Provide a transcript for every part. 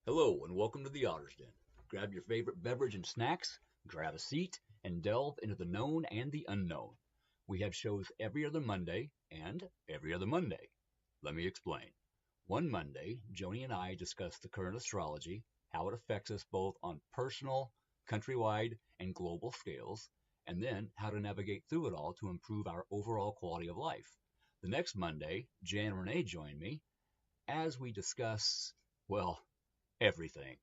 Hello and welcome to the Otters Den. Grab your favorite beverage and snacks, grab a seat, and delve into the known and the unknown. We have shows every other Monday and every other Monday. Let me explain. One Monday, Joni and I discuss the current astrology, how it affects us both on personal, countrywide, and global scales, and then how to navigate through it all to improve our overall quality of life. The next Monday, Jan and Renee join me as we discuss, well, everything.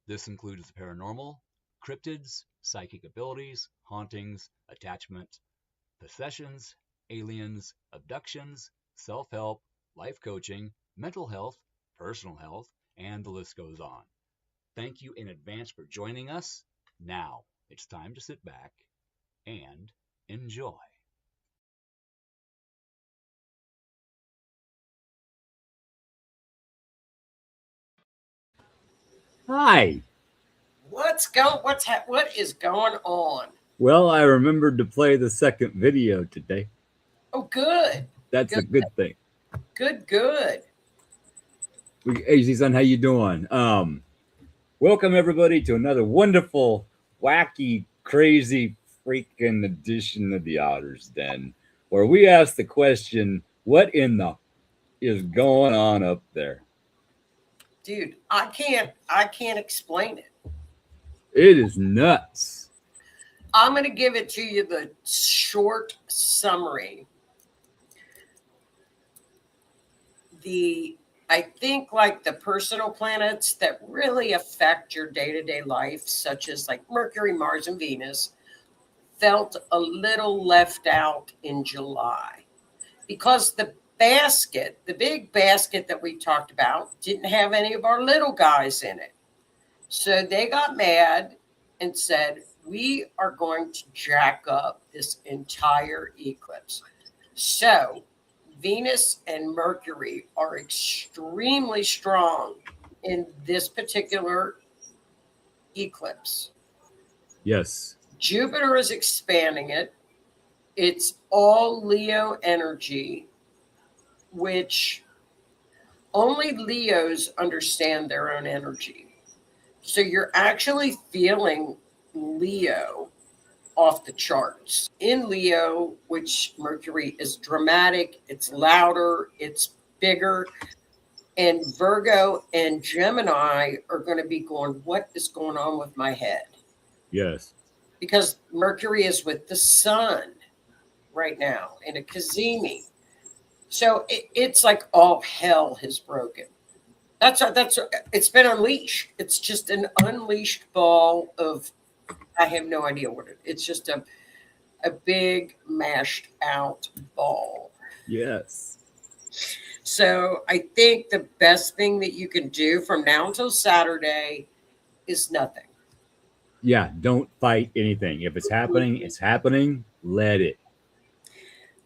This includes the paranormal, cryptids, psychic abilities, hauntings, attachment, possessions, aliens, abductions, self help, life coaching, mental health, personal health, and the list goes on. Thank you in advance for joining us. Now it's time to sit back and enjoy. Hi. What is going on? Well, I remembered to play the second video today. Oh, good. That's a good thing. Good. Hey, son, how you doing? Welcome everybody to another wonderful, wacky, crazy, freaking edition of the Otters Den, where we ask the question, "What in the is going on up there?" Dude, I can't explain it. It is nuts. I'm going to give it to you the short summary. I think like the personal planets that really affect your day-to-day life, such as like Mercury, Mars, and Venus, felt a little left out in July because the big basket that we talked about, didn't have any of our little guys in it. So they got mad and said, we are going to jack up this entire eclipse. So Venus and Mercury are extremely strong in this particular eclipse. Yes. Jupiter is expanding it. It's all Leo energy, which only Leos understand their own energy. So you're actually feeling Leo off the charts. In Leo, which Mercury is dramatic, it's louder, it's bigger. And Virgo and Gemini are going to be going, what is going on with my head? Yes. Because Mercury is with the sun right now in a Cazimi. So it's like all hell has broken. It's been unleashed. It's just an unleashed ball of, I have no idea what it's just a big mashed out ball. Yes. So I think the best thing that you can do from now until Saturday is nothing. Yeah, don't fight anything. If it's happening, it's happening. Let it.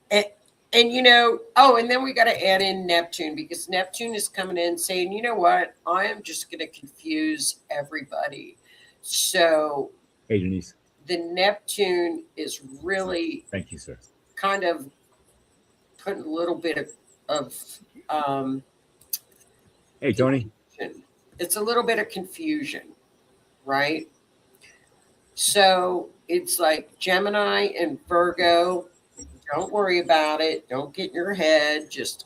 And and then we got to add in Neptune, because Neptune is coming in saying, you know what, I am just going to confuse everybody. So Hey, Denise. the Neptune is really, thank you, sir, kind of putting a little bit of hey, Tony. confusion. It's a little bit of confusion, right? So it's like Gemini and Virgo. Don't worry about it. Don't get in your head. Just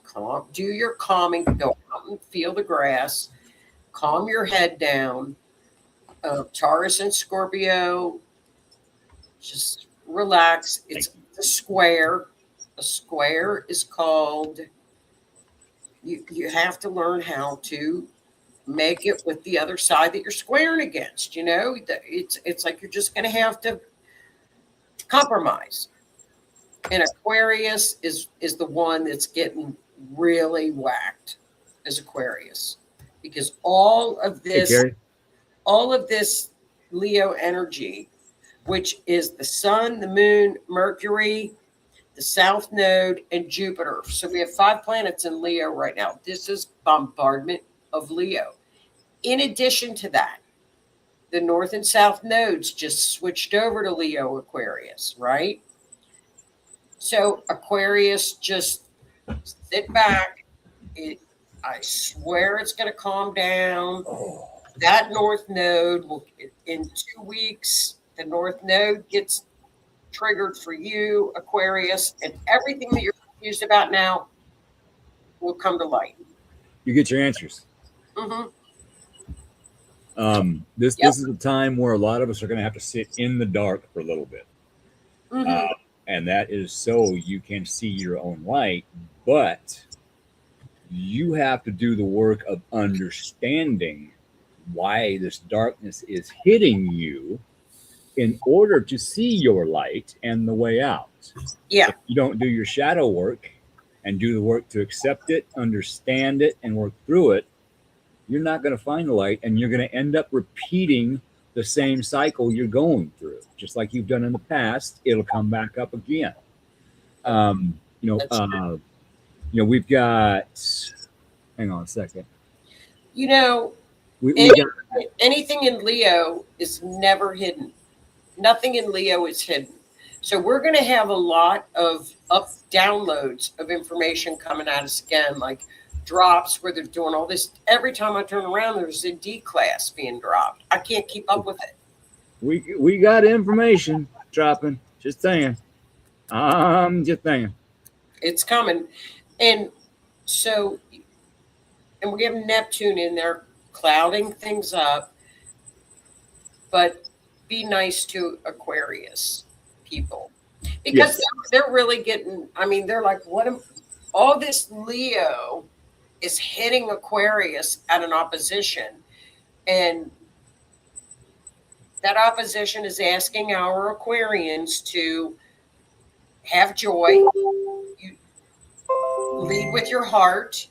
do your calming. Go out and feel the grass. Calm your head down. Taurus and Scorpio, just relax. It's a square. A square is called, you have to learn how to make it with the other side that you're squaring against. It's like you're just going to have to compromise. And Aquarius is the one that's getting really whacked, as Aquarius, because Hey, all of this Leo energy, which is the sun, the moon, Mercury, the south node, and Jupiter. So we have 5 planets in Leo right now. This is bombardment of Leo. In addition to that, the north and south nodes just switched over to Leo Aquarius, right? So Aquarius, just sit back. I swear it's going to calm down. that north node will, in 2 weeks, the north node gets triggered for you, Aquarius, and everything that you're confused about now will come to light. You get your answers. Mm-hmm. This Yep. is a time where a lot of us are going to have to sit in the dark for a little bit. Mm-hmm. And that is so you can see your own light, but you have to do the work of understanding why this darkness is hitting you in order to see your light and the way out. Yeah. If you don't do your shadow work and do the work to accept it, understand it, and work through it, you're not going to find the light, and you're going to end up repeating the same cycle you're going through. Just like you've done in the past, it'll come back up again. We've got, hang on a second. You know, We got, anything in Leo is never hidden. Nothing in Leo is hidden. So we're going to have a lot of downloads of information coming at us again, like drops where they're doing all this. Every time I turn around, there's a D class being dropped. I can't keep up with it. we got information dropping. Just saying. Just saying. It's coming. And so, and we have Neptune in there clouding things up. But be nice to Aquarius people, because Yes. they're really getting, I mean, they're like, all this Leo is hitting Aquarius at an opposition, and that opposition is asking our Aquarians to have joy. You lead with your heart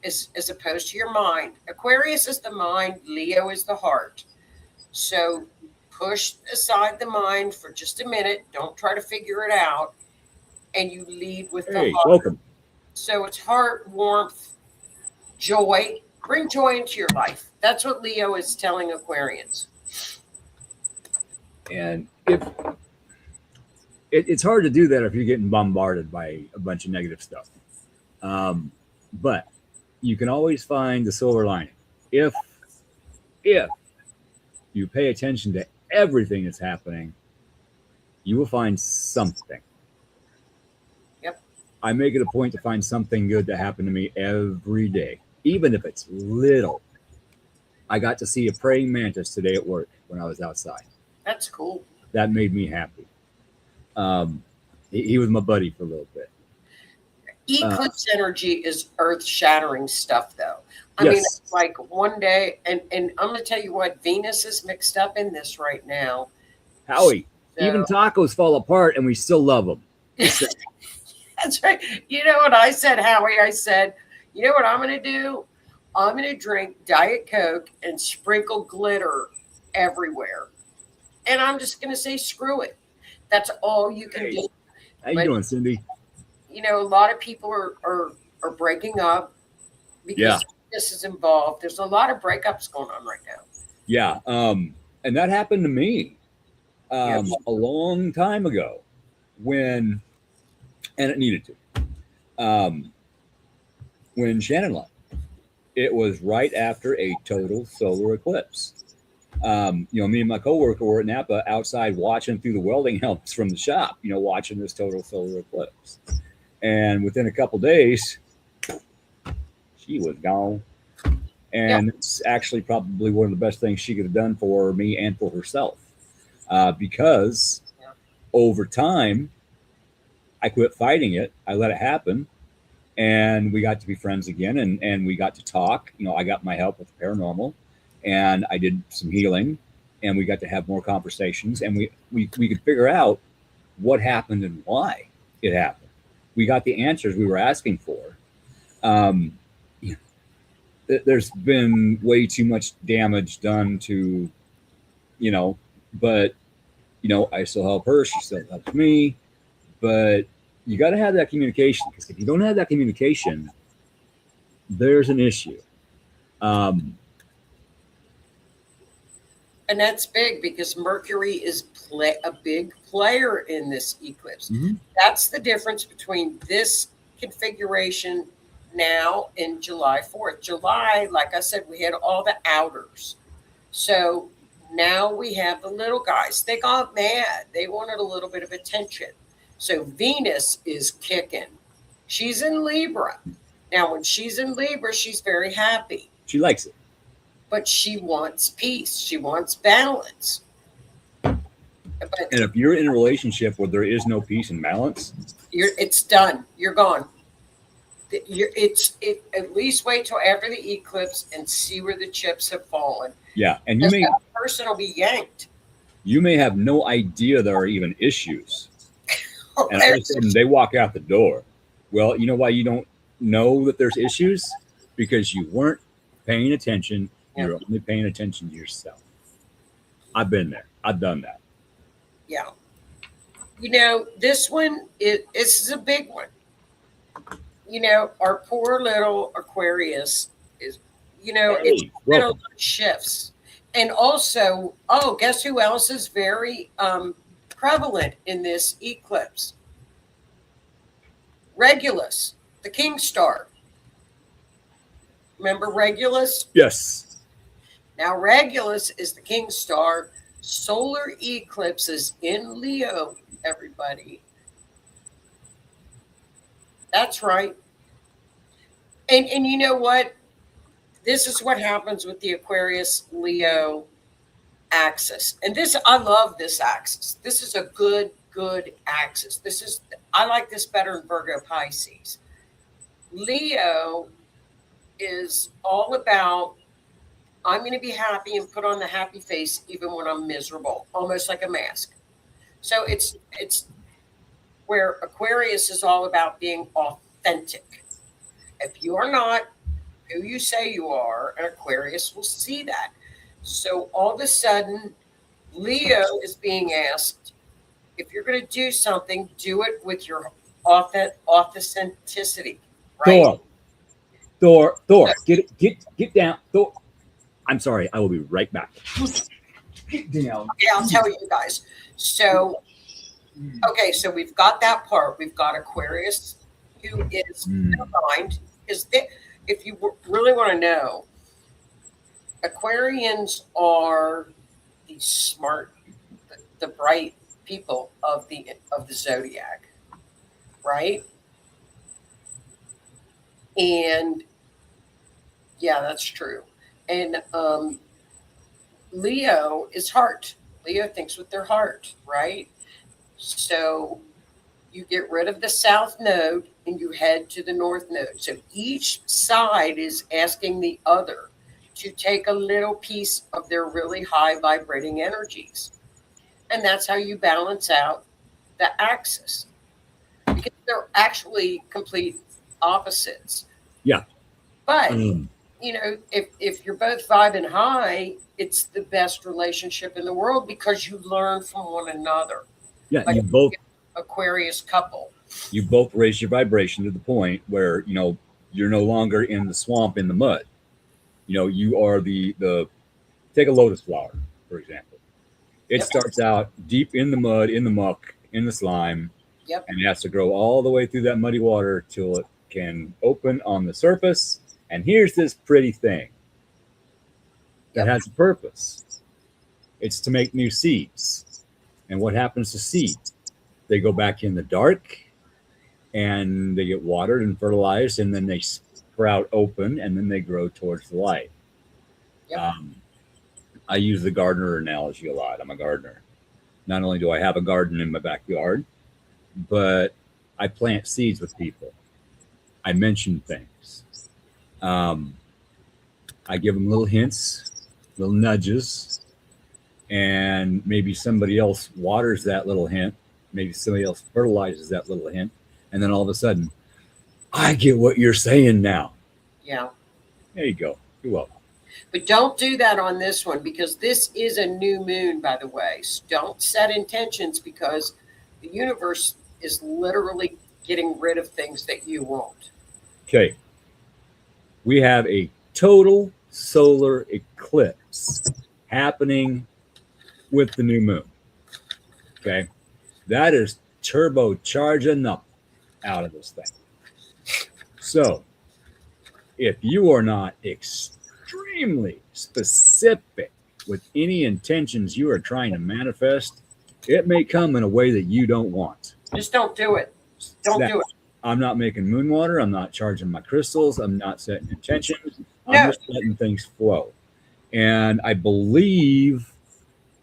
as opposed to your mind. Aquarius is the mind, Leo is the heart. So push aside the mind for just a minute. Don't try to figure it out. And you lead with the heart. Welcome. So it's heart, warmth, joy. Bring joy into your life. That's what Leo is telling Aquarians. And if it's hard to do that if you're getting bombarded by a bunch of negative stuff. But you can always find the silver lining. If you pay attention to everything that's happening, you will find something. Yep. I make it a point to find something good to happen to me every day, even if it's little. I got to see a praying mantis today at work when I was outside. That's cool. That made me happy. He was my buddy for a little bit. Eclipse energy is earth-shattering stuff, though. I Yes. mean, it's like one day, and I'm going to tell you what, Venus is mixed up in this right now. Howie, So- even tacos fall apart and we still love them. That's right. You know what I said, Howie? I said, you know what I'm going to do? I'm going to drink Diet Coke and sprinkle glitter everywhere. And I'm just going to say, screw it. That's all you can do. How you But- doing, Cindy? You know, a lot of people are breaking up because this is involved. There's a lot of breakups going on right now. Yeah. And that happened to me Yep. a long time ago and it needed to. When Shannon left, it was right after a total solar eclipse. Me and my coworker were at Napa outside watching through the welding helmets from the shop, watching this total solar eclipse. And within a couple days, she was gone. And it's actually probably one of the best things she could have done for me and for herself. Because over time, I quit fighting it. I let it happen. And we got to be friends again. And we got to talk. I got my help with Paranormal. And I did some healing. And we got to have more conversations. And we could figure out what happened and why it happened. We got the answers we were asking for. There's been way too much damage done to, but, I still help her. She still helps me. But you got to have that communication, because if you don't have that communication, there's an issue. And that's big because Mercury is a big player in this eclipse. Mm-hmm. That's the difference between this configuration now and July 4th. July, like I said, we had all the outers. So now we have the little guys. They got mad. They wanted a little bit of attention. So Venus is kicking. She's in Libra. Now, when she's in Libra, she's very happy, She likes it. but she wants peace. She wants balance. But And if you're in a relationship where there is no peace and balance, it's done. You're gone. At least wait till after the eclipse and see where the chips have fallen. yeah. And That person will be yanked. you may have no idea there are even issues. Oh, And all of a sudden they walk out the door. Well, you know why you don't know that there's issues? Because you weren't paying attention. You're only paying attention to yourself. I've been there. I've done that. Yeah. You know, this is a big one. You know, our poor little Aquarius is, it's been a lot of shifts. And also, guess who else is very prevalent in this eclipse? Regulus, the king star. Remember Regulus? Yes. Now, Regulus is the king star. Solar eclipse is in Leo, everybody. That's right. And you know what? This is what happens with the Aquarius Leo axis. And I love this axis. This is a good axis. I like this better than Virgo Pisces. Leo is all about, I'm going to be happy and put on the happy face even when I'm miserable, almost like a mask. So it's where Aquarius is all about being authentic. If you are not who you say you are, an Aquarius will see that. So all of a sudden, Leo is being asked, if you're going to do something, do it with your authenticity. Right? Thor, get down. Thor, I'm sorry. I will be right back. Get down. Okay, I'll tell you guys. So, okay, so we've got that part. We've got Aquarius, who is mind. If you really want to know, Aquarians are the smart, the bright people of the zodiac, right? And yeah, that's true. And Leo is heart. Leo thinks with their heart, right? So you get rid of the south node and you head to the north node. So each side is asking the other to take a little piece of their really high vibrating energies. And that's how you balance out the axis. Because they're actually complete opposites. Yeah. But, if you're both vibing high, it's the best relationship in the world because you learn from one another. Yeah, like you both Aquarius couple. You both raise your vibration to the point where, you're no longer in the swamp in the mud. You are the take a lotus flower, for example. It starts out deep in the mud, in the muck, in the slime, and it has to grow all the way through that muddy water till it can open on the surface. And here's this pretty thing that has a purpose. It's to make new seeds. And what happens to seeds? They go back in the dark and they get watered and fertilized, and then they sprout open, and then they grow towards the light. I use the gardener analogy a lot. I'm a gardener. Not only do I have a garden in my backyard, but I plant seeds with people. I mention things. I give them little hints, little nudges, and maybe somebody else waters that little hint. Maybe somebody else fertilizes that little hint. And then all of a sudden, I get what you're saying now. Yeah. There you go. You're welcome. But don't do that on this one because this is a new moon, by the way. So don't set intentions because the universe is literally getting rid of things that you won't. Okay. We have a total solar eclipse happening with the new moon. Okay. That is turbocharging up out of this thing. So if you are not extremely specific with any intentions you are trying to manifest, it may come in a way that you don't want. Just don't do it. Don't do it. I'm not making moon water. I'm not charging my crystals. I'm not setting intentions. No. I'm just letting things flow. And I believe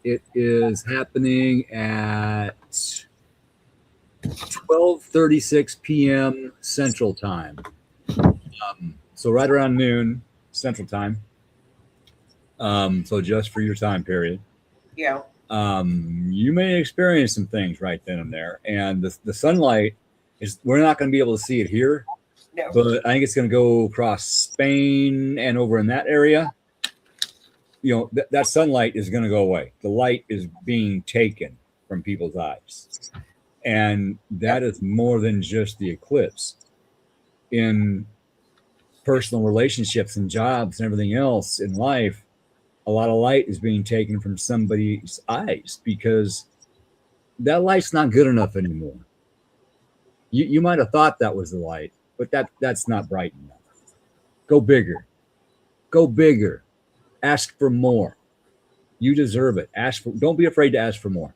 it is happening at 12:36 p.m. Central Time. So right around noon Central Time. So just for your time period. Yeah. You may experience some things right then and there. And the sunlight is, we're not going to be able to see it here. No. But I think it's going to go across Spain and over in that area. You know, that sunlight is going to go away. The light is being taken from people's eyes. And that is more than just the eclipse. In personal relationships and jobs and everything else in life, a lot of light is being taken from somebody's eyes because that light's not good enough anymore. You might have thought that was the light, but that's not bright enough. Go bigger. Go bigger. Ask for more. You deserve it. Don't be afraid to ask for more.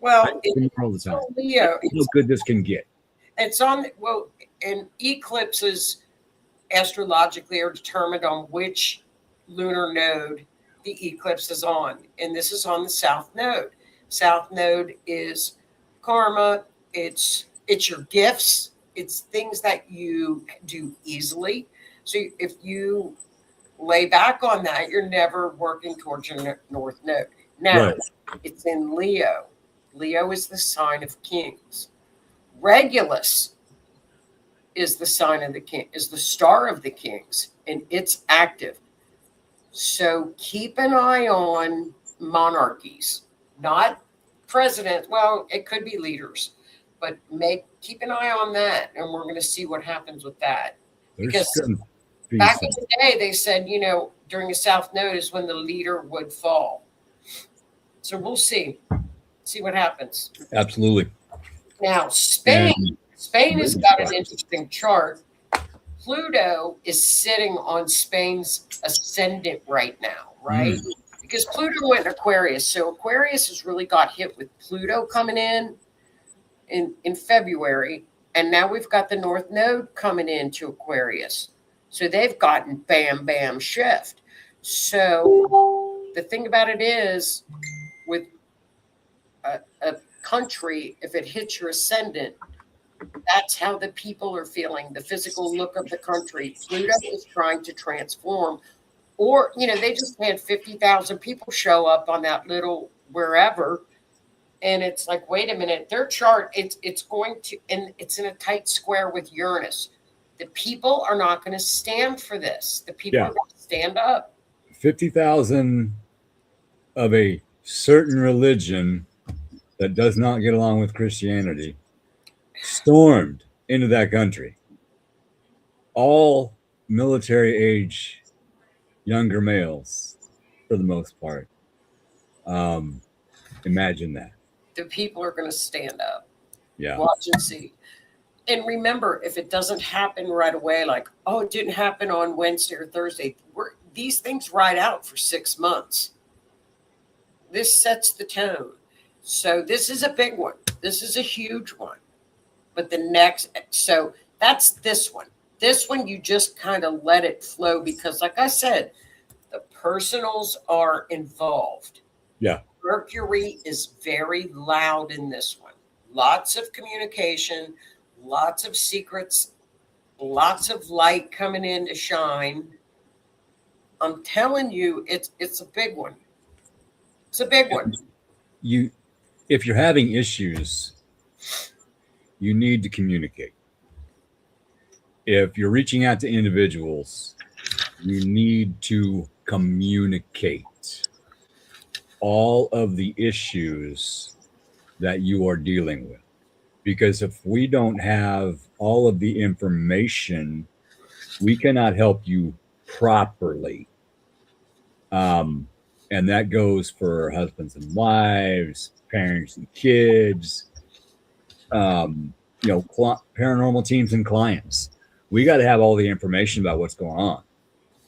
Well, all the time. Leo, how good this can get. It's on, well, and eclipses astrologically are determined on which lunar node the eclipse is on. And this is on the south node. South node is karma. It's your gifts. It's things that you do easily. So if you lay back on that, you're never working towards your north node. Now, right. It's in Leo. Leo is the sign of kings. Regulus is the sign of the king, is the star of the kings, and it's active. So keep an eye on monarchies, not presidents. Well, it could be leaders, but keep an eye on that, and we're going to see what happens with that. Because back in the day, they said, during a south node is when the leader would fall. So we'll see what happens. Absolutely. Now, Spain has got an interesting chart. Pluto is sitting on Spain's ascendant right now, right? Because Pluto went in Aquarius. So Aquarius has really got hit with Pluto coming in February. And now we've got the North Node coming into Aquarius. So they've gotten bam, bam shift. So the thing about it is, with a country, if it hits your ascendant, that's how the people are feeling, the physical look of the country. Pluto is trying to transform. Or, they just had 50,000 people show up on that little wherever. And it's like, wait a minute, their chart, it's going to, and it's in a tight square with Uranus. The people are not going to stand for this. The people are going to stand up. 50,000 of a certain religion that does not get along with Christianity stormed into that country. All military age, younger males, for the most part. Imagine that. The people are going to stand up. Yeah. Watch and see. And remember, if it doesn't happen right away, like, oh, it didn't happen on Wednesday or Thursday, these things ride out for 6 months. This sets the tone. So this is a big one. This is a huge one. But so that's this one. This one, you just kind of let it flow because, like I said, the personals are involved. Yeah. Mercury is very loud in this one. Lots of communication, lots of secrets, lots of light coming in to shine. I'm telling you, it's a big one. It's a big one. If you're having issues, you need to communicate. If you're reaching out to individuals, you need to communicate all of the issues that you are dealing with. Because if we don't have all of the information, we cannot help you properly. And that goes for husbands and wives, parents and kids, paranormal teams and clients. We got to have all the information about what's going on.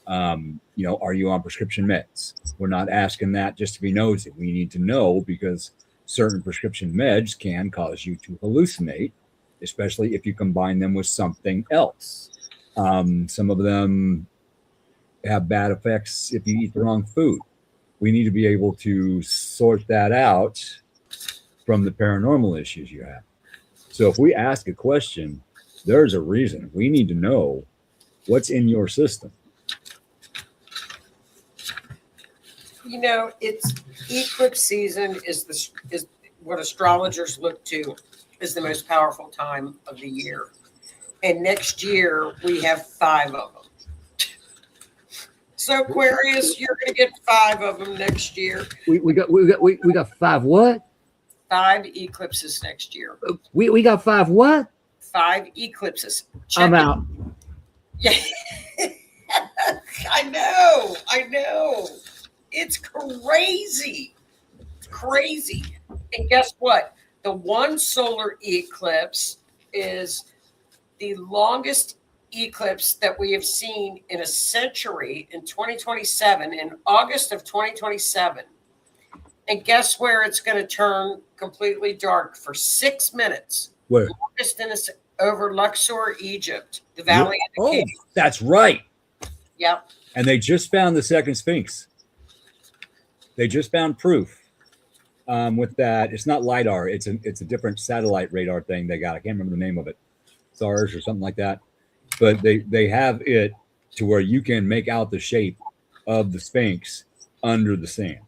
Are you on prescription meds? We're not asking that just to be nosy. We need to know because certain prescription meds can cause you to hallucinate, especially if you combine them with something else. Some of them have bad effects if you eat the wrong food. We need to be able to sort that out from the paranormal issues you have. So if we ask a question, there's a reason. We need to know what's in your system. It's eclipse season is what astrologers look to is the most powerful time of the year. And next year we have 5 of them. So Aquarius, you're going to get 5 of them next year. We got 5 what? 5 eclipses next year. We got 5 what? 5 eclipses. I'm out. Yeah. I know. It's crazy. It's crazy. And guess what? The one solar eclipse is the longest eclipse that we have seen in a century in 2027, in August of 2027. And guess where it's going to turn completely dark for 6 minutes? Where? Over Luxor, Egypt, the Valley of the Kings. That's right. Yep. And they just found the second Sphinx. They just found proof with that. It's not LiDAR. It's a different satellite radar thing they got. I can't remember the name of it. SARS or something like that. But they have it to where you can make out the shape of the Sphinx under the sand.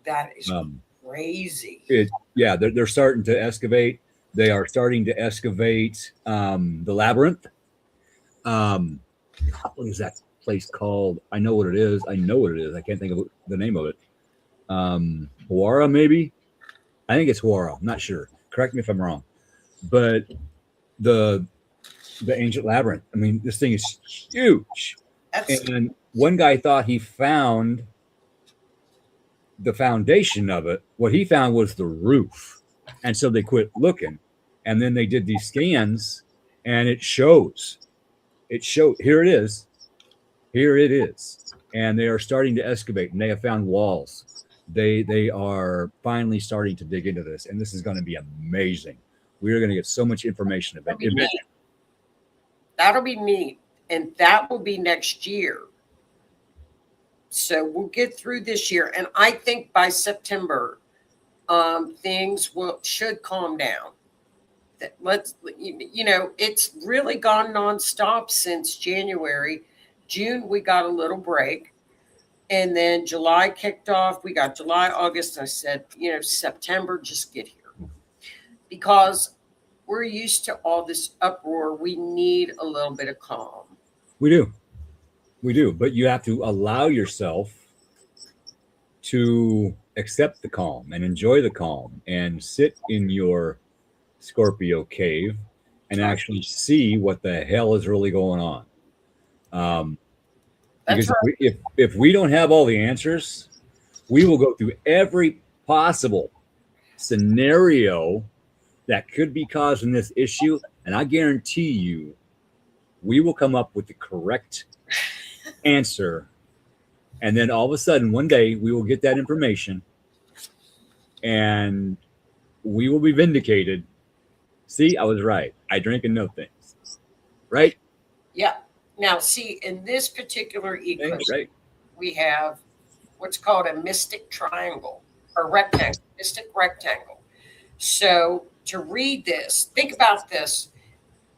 That is crazy. They're starting to excavate. They are starting to excavate the labyrinth. What is that place called? I know what it is. I can't think of the name of it. Huara, maybe? I think it's Huara. I'm not sure. Correct me if I'm wrong. But the ancient labyrinth. I mean, this thing is huge. And one guy thought he found the foundation of it. What he found was the roof. And so they quit looking. And then they did these scans and it shows. Here it is. And they are starting to excavate and they have found walls. They are finally starting to dig into this. And this is going to be amazing. We are going to get so much information about it. That'll be neat. And that will be next year. So we'll get through this year. And I think by September, things should calm down. It's really gone nonstop since January. June, we got a little break. And then July kicked off. We got July, August. And I said, September, just get here. Because we're used to all this uproar. We need a little bit of calm. We do. But you have to allow yourself to accept the calm and enjoy the calm and sit in your Scorpio cave and actually see what the hell is really going on. Because right. if we don't have all the answers, we will go through every possible scenario that could be causing this issue. And I guarantee you, we will come up with the correct answer. And then all of a sudden, one day, we will get that information and we will be vindicated. See, I was right. I drink and know things. Right? Yeah. Now, see, in this particular eclipse, right. We have what's called a mystic triangle or rectangle, mystic rectangle. So to read this, think about this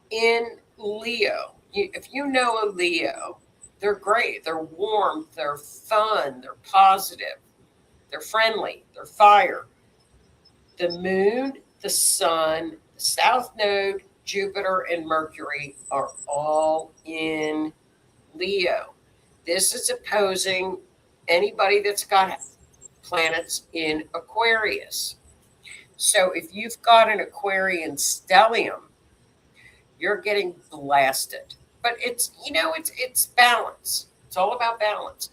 in Leo. If you know a Leo, they're great. They're warm. They're fun. They're positive. They're friendly. They're fire. The moon, the sun, the south node, Jupiter, and Mercury are all in Leo. This is opposing anybody that's got planets in Aquarius. So if you've got an Aquarian stellium, you're getting blasted. But it's balance. It's all about balance.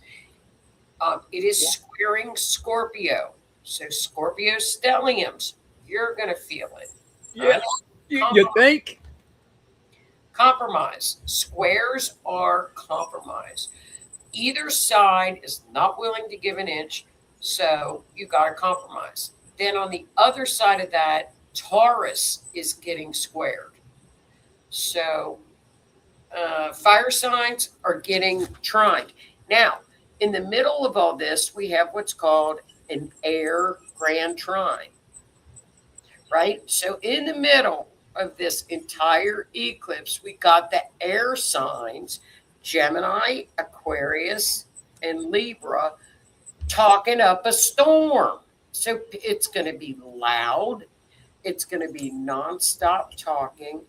It is squaring Scorpio. So Scorpio stelliums, you're going to feel it. Yeah. You think? Compromise. Squares are compromise. Either side is not willing to give an inch, so you got to compromise. Then on the other side of that, Taurus is getting squared. So fire signs are getting trined. Now, in the middle of all this, we have what's called an air grand trine, right? So in the middle of this entire eclipse, we got the air signs, Gemini, Aquarius, and Libra, talking up a storm. So it's going to be loud. It's going to be nonstop talking.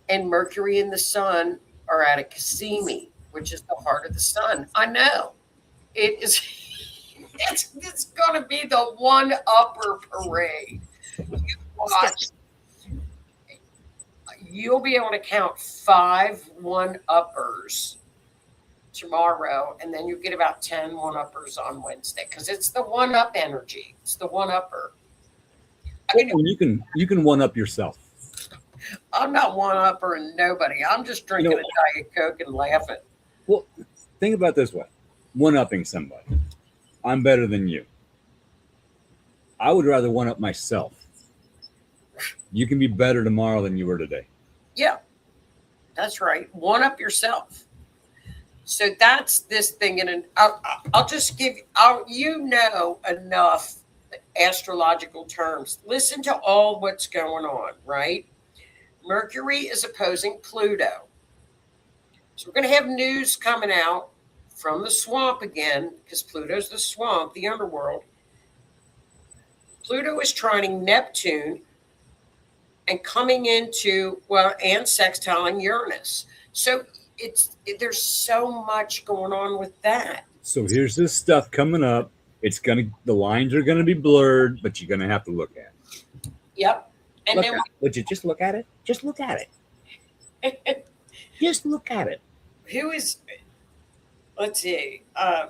And Mercury and the Sun are at a Cassimi, which is the heart of the sun. I know. It is. It's going to be the one upper parade. You watch. You'll be able to count 5 one uppers tomorrow, and then you get about 10 one uppers on Wednesday because it's the one up energy. It's the one upper. I mean, you can one up yourself. I'm not one upper and nobody. I'm just drinking a Diet Coke and laughing. Well, think about it this way: one upping somebody. I'm better than you. I would rather one up myself. You can be better tomorrow than you were today. Yeah, that's right. One up yourself. So that's this thing. And I'll just give you enough astrological terms. Listen to all what's going on, right? Mercury is opposing Pluto. So we're going to have news coming out from the swamp again, because Pluto's the swamp, the underworld. Pluto is trining Neptune and coming into, and sextiling Uranus. So there's so much going on with that. So here's this stuff coming up. The lines are gonna be blurred, but you're gonna have to look at it. Yep. And would you just look at it? Just look at it. Just look at it. Let's see.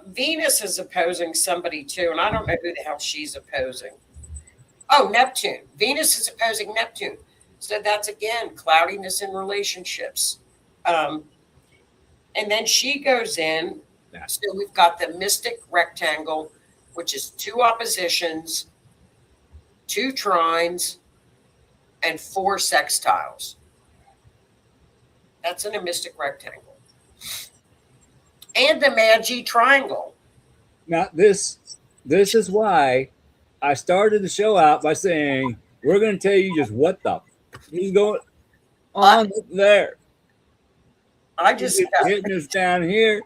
Venus is opposing somebody too, and I don't know who the hell she's opposing. Oh, Neptune. Venus is opposing Neptune. So that's, again, cloudiness in relationships. And then she goes in. So we've got the mystic rectangle, which is 2 oppositions, 2 trines, and 4 sextiles. That's in a mystic rectangle. And the Magi triangle. Now, this is why I started the show out by saying we're going to tell you just what the he's going on there. I just hitting us down here,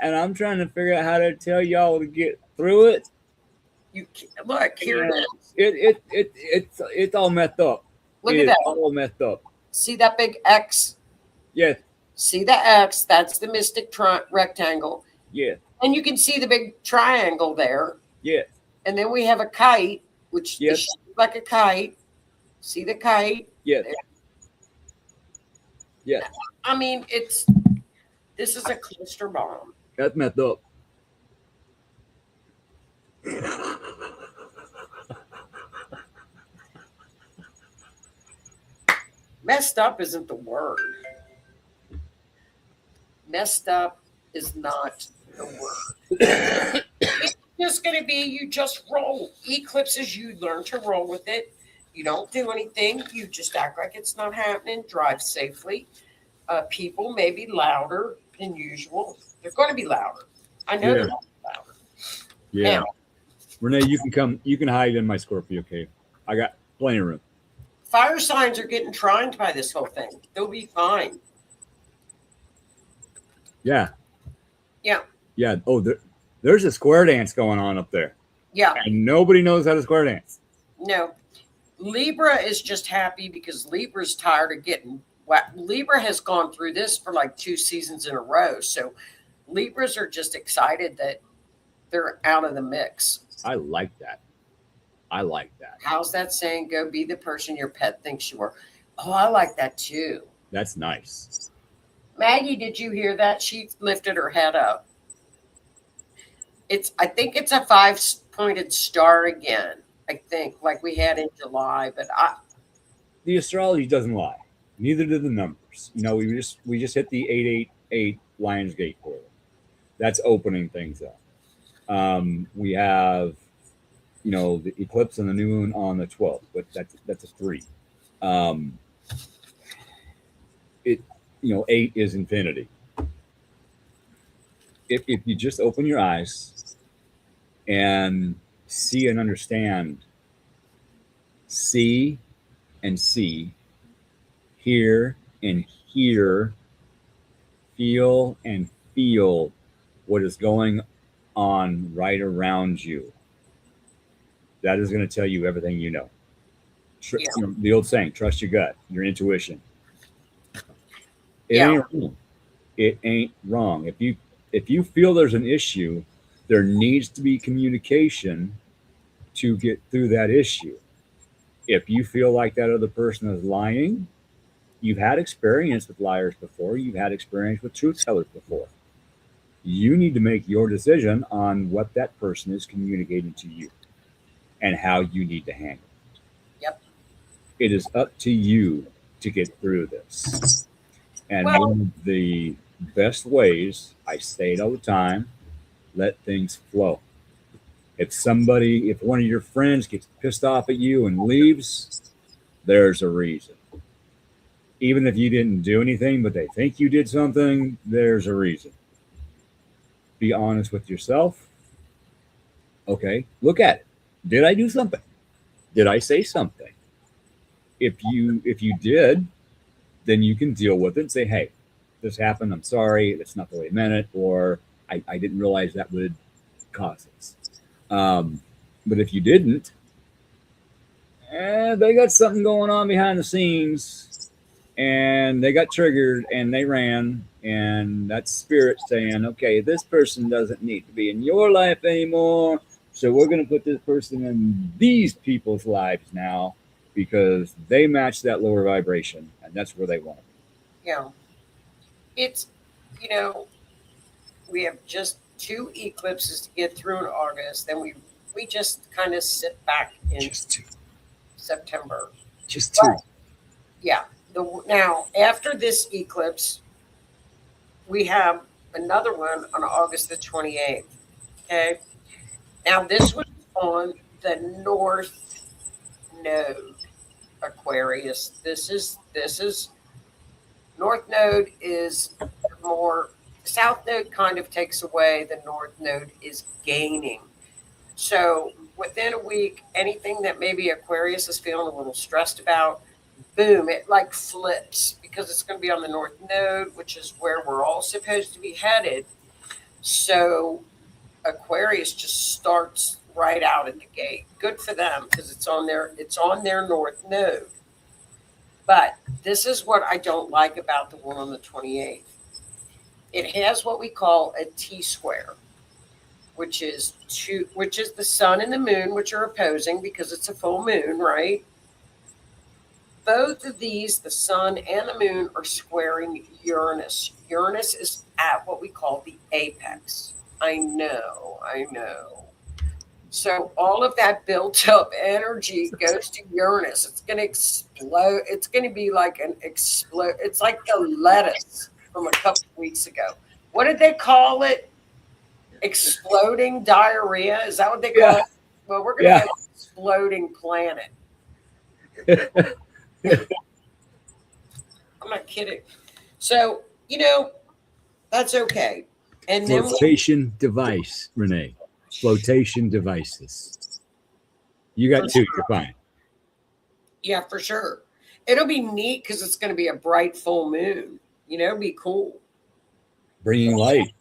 and I'm trying to figure out how to tell y'all to get through it. You look here. It is. It's all messed up. Look at that. All messed up. See that big X? Yes. See the X? That's the mystic rectangle. Yeah. And you can see the big triangle there. Yeah. And then we have a kite, which is shaped like a kite. See the kite? Yes. Yes. I mean, this is a cluster bomb. That's messed up. Messed up isn't the word. Messed up is not the word. It's just going to be you just roll. Eclipses, you learn to roll with it. You don't do anything. You just act like it's not happening. Drive safely. People may be louder than usual. They're going to be louder. I know they're going to be louder. Yeah. Now, Renee, you can come. You can hide in my Scorpio cave. I got plenty of room. Fire signs are getting trined by this whole thing. They'll be fine. Yeah. Yeah. Yeah. Oh, there's a square dance going on up there. Yeah. And nobody knows how to square dance. No. Libra is just happy because Libra's tired of getting whacked. Libra has gone through this for like 2 seasons in a row. So Libras are just excited that they're out of the mix. I like that. I like that. How's that saying? Go be the person your pet thinks you are. Oh, I like that too. That's nice. Maggie, did you hear that? She lifted her head up. I think it's a 5-pointed star again. I think, like we had in July, but the astrology doesn't lie. Neither do the numbers. You know, we just hit the 888 Lionsgate portal. That's opening things up. We have, the eclipse and the new moon on the 12th, but that's a 3. Um, it, 8 is infinity. If you just open your eyes and see and understand, see and see, hear and hear, feel and feel what is going on right around you, that is going to tell you everything you know. Yeah. The old saying, trust your gut, your intuition. It Yeah. ain't wrong. It ain't wrong. If you feel there's an issue, there needs to be communication to get through that issue. If you feel like that other person is lying, you've had experience with liars before, you've had experience with truth tellers before. You need to make your decision on what that person is communicating to you and how you need to handle it. Yep. It is up to you to get through this. And Well, one of the best ways, I say it all the time, let things flow. If one of your friends gets pissed off at you and leaves, there's a reason. Even if you didn't do anything, but they think you did something, there's a reason. Be honest with yourself. Okay, look at it. Did I do something? Did I say something? If you did, then you can deal with it and say, hey, this happened. I'm sorry. That's not the way I meant it. Or I didn't realize that would cause this. But if you didn't, they got something going on behind the scenes and they got triggered and they ran. And that's spirit saying, okay, this person doesn't need to be in your life anymore. So we're going to put this person in these people's lives now because they match that lower vibration and that's where they want to be. yeah. It's, we have just 2 eclipses to get through in August. Then we just kind of sit back in Just 2. September. Just 2. But, yeah. Now, after this eclipse, we have another one on August the 28th. Okay. Now, this was on the North Node, Aquarius. This is North Node is more, South Node kind of takes away, the North Node is gaining. So within a week, anything that maybe Aquarius is feeling a little stressed about, boom, it like flips because it's going to be on the North Node, which is where we're all supposed to be headed. So Aquarius just starts right out at the gate. Good for them because it's on their North Node. But this is what I don't like about the one on the 28th. It has what we call a T square, which is the sun and the moon, which are opposing because it's a full moon, right? Both of these, the sun and the moon, are squaring Uranus. Uranus is at what we call the apex. I know. So all of that built up energy goes to Uranus. It's going to explode. It's going to be like an explode. It's like the lettuce from a couple of weeks ago. What did they call it? Exploding diarrhea? Is that what they call it? Well, we're going to have an exploding planet. I'm not kidding. So, that's okay. And then flotation device, Renee. Flotation devices. You got 2. You're fine. Yeah, for sure. It'll be neat because it's going to be a bright full moon. It'll be cool. Bringing light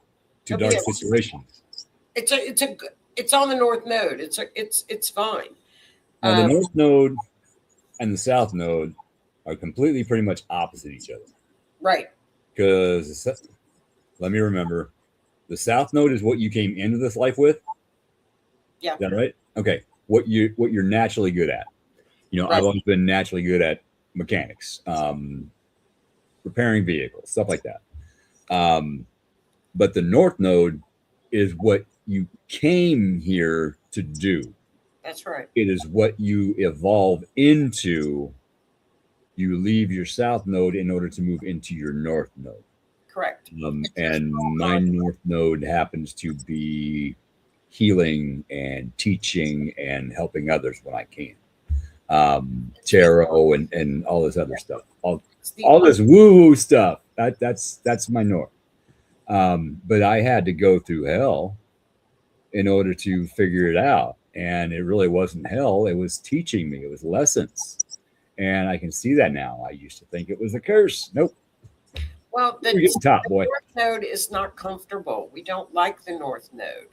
to dark situations. It's on the North Node. It's fine. Now the North Node and the South Node are completely pretty much opposite each other. Right. Because let me remember, the South Node is what you came into this life with. Yeah. Is that right? Okay. What you're naturally good at. Right. I've always been naturally good at mechanics, repairing vehicles, stuff like that. But the North Node is what you came here to do. That's right. It is what you evolve into. You leave your South Node in order to move into your North Node. Correct. And my North Node happens to be healing and teaching and helping others when I can. Tarot and all this other stuff. All this woo-woo stuff. That's my North. But I had to go through hell in order to figure it out. And it really wasn't hell. It was teaching me. It was lessons. And I can see that now. I used to think it was a curse. Nope. Well, the boy. North Node is not comfortable. We don't like the North Node.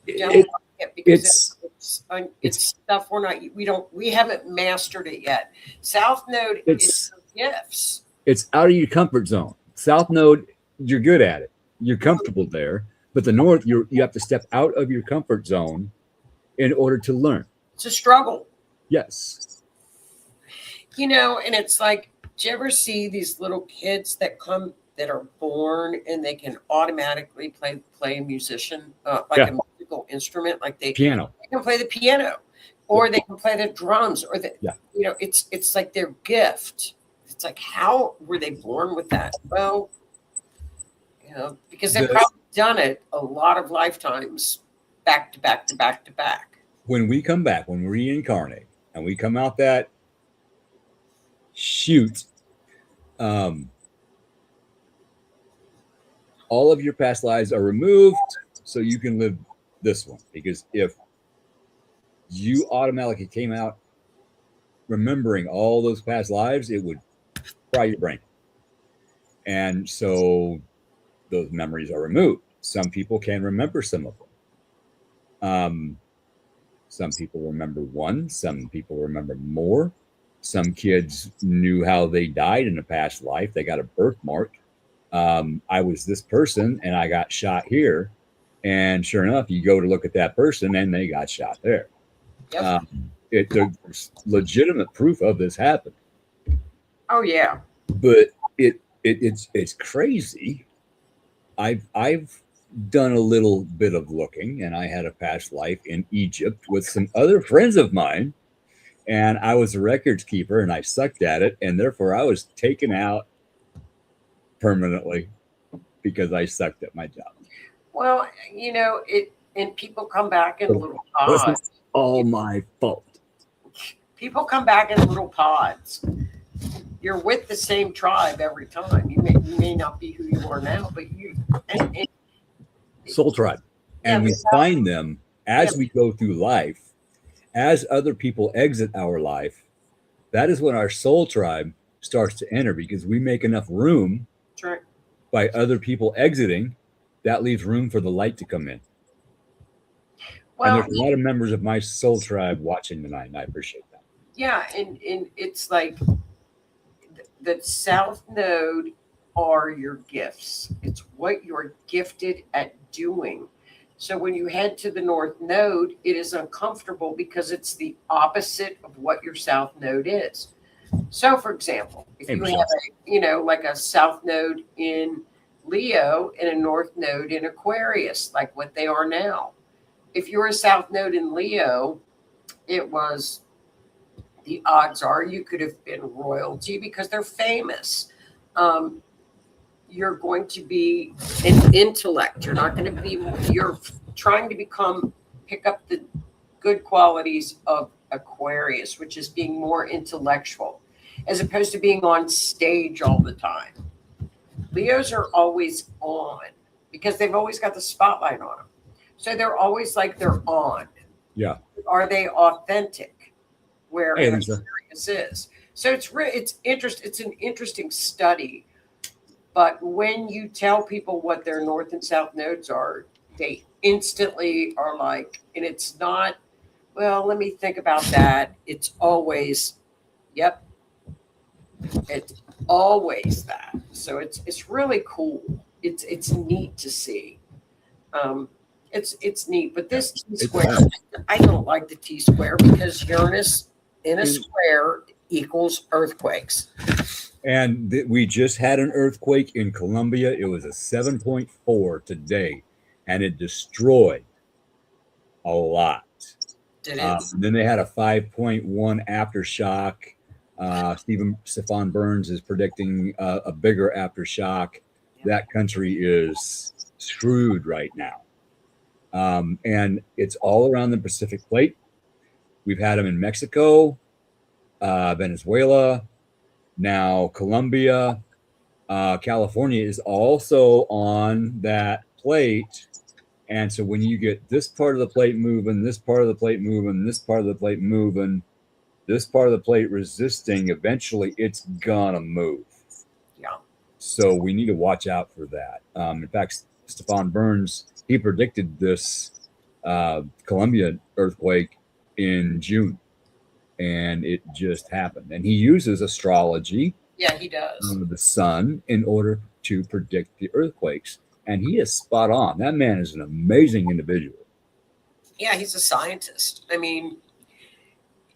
We don't like it because it's stuff we haven't mastered it yet. South Node is gifts. It's out of your comfort zone. South Node, you're good at it. You're comfortable there. But the North, you have to step out of your comfort zone in order to learn. It's a struggle. Yes. And it's like, do you ever see these little kids that are born and they can automatically play a musician, a musical instrument, like piano. They can play the piano, or they can play the drums, or it's like their gift. It's like, how were they born with that? Well, because they've probably done it a lot of lifetimes, back to back to back to back. When we come back, when we reincarnate, and we come out that chute, all of your past lives are removed so you can live this one. Because if you automatically came out remembering all those past lives, it would fry your brain. And so those memories are removed. Some people can remember some of them. Some people remember one. Some people remember more. Some kids knew how they died in a past life. They got a birthmark. I was this person and I got shot here. And sure enough, you go to look at that person and they got shot there. Yep. There's legitimate proof of this happened. Oh yeah. But it's crazy. I've done a little bit of looking, and I had a past life in Egypt with some other friends of mine, and I was a records keeper and I sucked at it, and therefore I was taken out permanently because I sucked at my job. Well, and people come back in little pods. It's all my fault. People come back in little pods. You're with the same tribe every time. You may not be who you are now, but soul tribe. And we find them as we go through life, as other people exit our life. That is when our soul tribe starts to enter, because we make enough room by other people exiting. That leaves room for the light to come in. Well, and there's a lot of members of my soul tribe watching tonight, and I appreciate that. Yeah, and it's like the South Node are your gifts. It's what you're gifted at doing. So when you head to the North Node, it is uncomfortable because it's the opposite of what your South Node is. So, for example, if you have like a South Node in Leo and a North Node in Aquarius, like what they are now. If you're a South Node in Leo, the odds are you could have been royalty because they're famous. You're going to be an intellect. You're not going to be, you're trying to pick up the good qualities of Aquarius, which is being more intellectual, as opposed to being on stage all the time. Leos are always on because they've always got the spotlight on them. So they're always like they're on. Yeah. Are they authentic? Where Aquarius is. So it's an interesting study. But when you tell people what their North and South nodes are, they instantly are like, and it's not, well, let me think about that. It's always, yep. It's always that. So it's really cool. It's neat to see. It's neat. But this T-square, I don't like the T-square because Uranus in a square equals earthquakes. And we just had an earthquake in Colombia. It was a 7.4 today, and it destroyed a lot. Then they had a 5.1 aftershock. Stefan Burns is predicting a bigger aftershock. that country is screwed right now. And it's all around the Pacific Plate. We've had them in Mexico, Venezuela, now Colombia. California is also on that plate. And so when you get this part of the plate moving, this part of the plate moving, this part of the plate moving, this part of the plate resisting, eventually it's gonna move. Yeah. So we need to watch out for that. In fact, Stefan Burns, he predicted this Colombia earthquake in June, and it just happened. And he uses astrology, Yeah, he does. the sun, in order to predict the earthquakes. And he is spot on. That man is an amazing individual. Yeah, he's a scientist. I mean,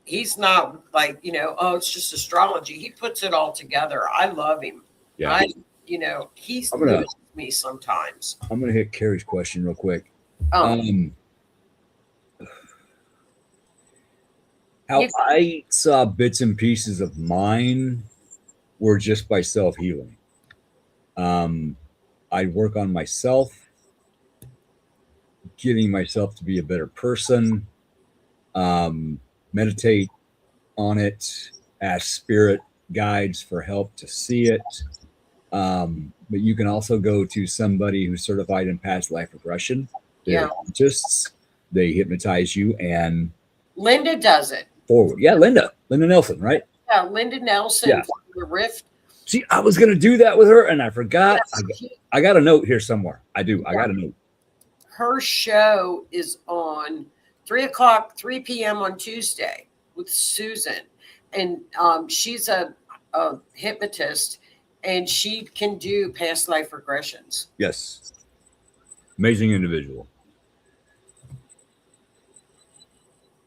he's not like, oh, it's just astrology. He puts it all together. I love him. Yeah. He's I'm gonna- loses me sometimes. I'm going to hit Carrie's question real quick. Oh, How You- I saw bits and pieces of mine were just by self-healing. I work on myself, getting myself to be a better person, meditate on it, ask spirit guides for help to see it. But you can also go to somebody who's certified in past life regression. They're Yeah. hypnotists. They hypnotize you and Linda does it. forward. Yeah, Linda Nelson, right? Yeah, Linda Nelson Yeah. from the Rift. See, I was gonna do that with her, and I forgot. Yes, I got a note here somewhere. I do. I got a note. her show is on 3 p.m. on Tuesday with Susan. And she's a hypnotist, and she can do past life regressions. Yes, amazing individual.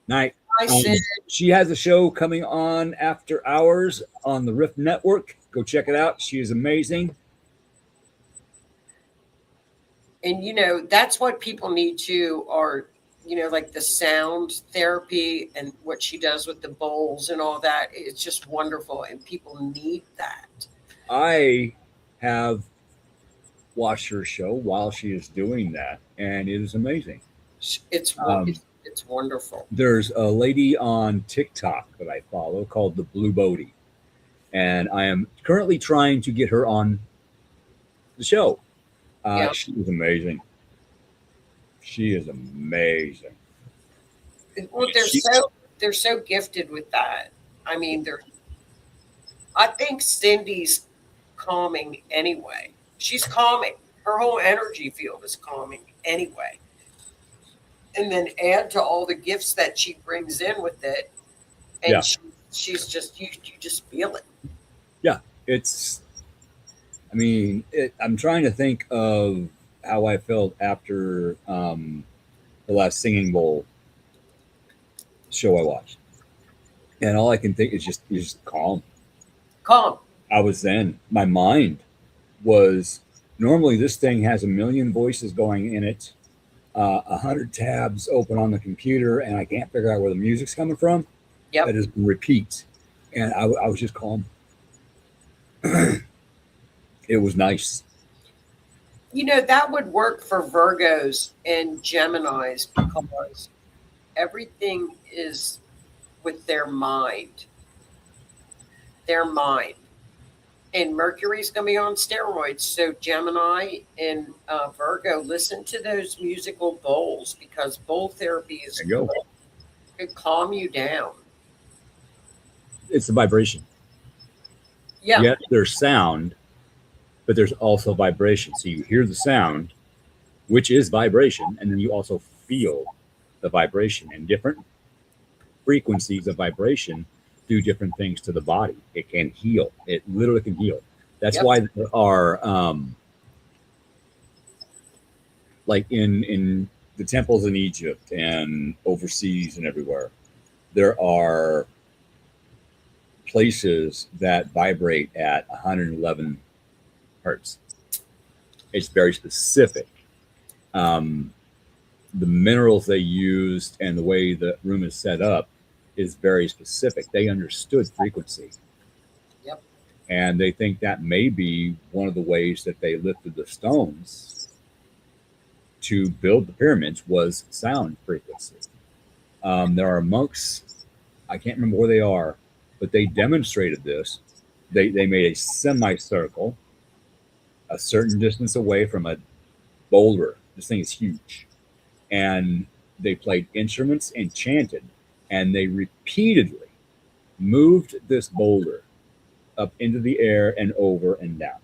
Night. I said, She has a show coming on after hours on the Rift Network. Go check it out. She is amazing. and that's what people need to, or like the sound therapy and what she does with the bowls and all that. It's just wonderful, and people need that. I have watched her show while she is doing that, and it is amazing. It's wonderful. There's a lady on TikTok that I follow called the Blue Bodie, and I am currently trying to get her on the show. Yeah. She is amazing. She is amazing. Well, they're so gifted with that. I mean, I think Cindy's calming anyway. She's calming. Her whole energy field is calming anyway. And then add to all the gifts that she brings in with it, and Yeah. she's just you just feel it. It's, I'm trying to think of how I felt after the last Singing Bowl show I watched. And all I can think is just calm. Calm. I was zen. My mind was, normally this thing has a million voices going in it, 100 tabs open on the computer, and I can't figure out where the music's coming from. Yep. That is repeat. And I was just calm. It was nice. That would work for Virgos and Geminis, because everything is with their mind. Their mind. And Mercury's going to be on steroids. So Gemini and Virgo, listen to those musical bowls, because bowl therapy is There you go. could calm you down. It's the vibration. Yeah. Yet there's sound, but there's also vibration. So you hear the sound, which is vibration, and then you also feel the vibration, and different frequencies of vibration do different things to the body. It can heal. It literally can heal. That's Yep. why there are, like in the temples in Egypt and overseas and everywhere, there are places that vibrate at 111 hertz. It's very specific. The minerals they used and the way the room is set up is very specific. They understood frequency. Yep. And they think that may be one of the ways that they lifted the stones to build the pyramids was sound frequency. There are monks, I can't remember where they are, but they demonstrated this. They made a semicircle a certain distance away from a boulder. This thing is huge. And they played instruments and chanted, and they repeatedly moved this boulder up into the air and over and down.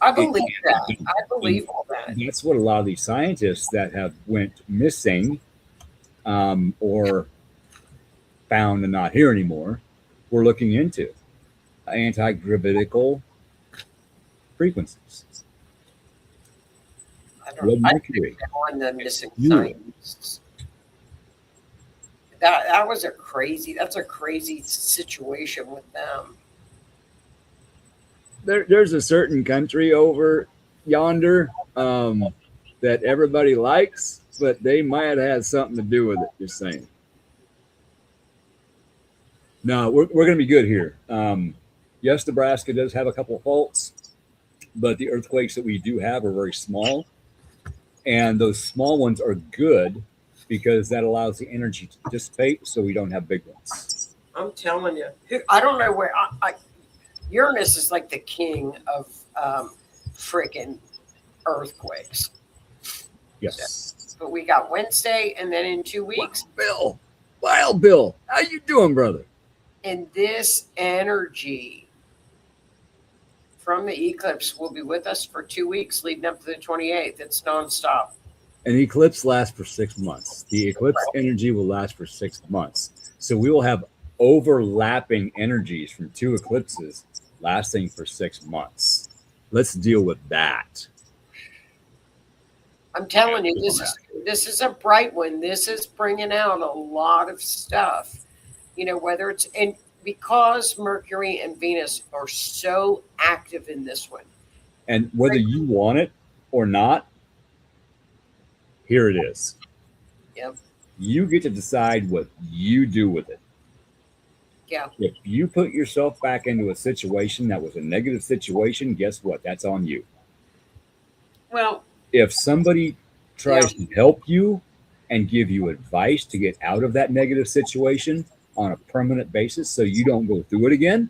I believe that. I believe all that. That's what a lot of these scientists that have went missing or found and not here anymore were looking into anti-gravitical frequencies. I think on the missing scientists. That's a crazy situation with them. There's a certain country over yonder that everybody likes, but they might have had something to do with it. Just saying. No, we're going to be good here. Yes, Nebraska does have a couple of faults, but the earthquakes that we do have are very small. And those small ones are good because that allows the energy to dissipate so we don't have big ones. I'm telling you. I don't know where. Uranus is like the king of freaking earthquakes. Yes. But we got Wednesday, and then in 2 weeks. Wild Bill. How you doing, brother? And this energy from the eclipse will be with us for 2 weeks leading up to the 28th. It's nonstop. An eclipse lasts for 6 months. The eclipse energy will last for 6 months. So we will have overlapping energies from 2 eclipses lasting for 6 months. Let's deal with that. I'm telling you, this is a bright one. This is bringing out a lot of stuff. You know, whether it's and because Mercury and Venus are so active in this one. And whether you want it or not, here it is. Yep. You get to decide what you do with it. Yeah. If you put yourself back into a situation that was a negative situation, guess what? That's on you. Well, if somebody tries to help you and give you advice to get out of that negative situation on a permanent basis so you don't go through it again,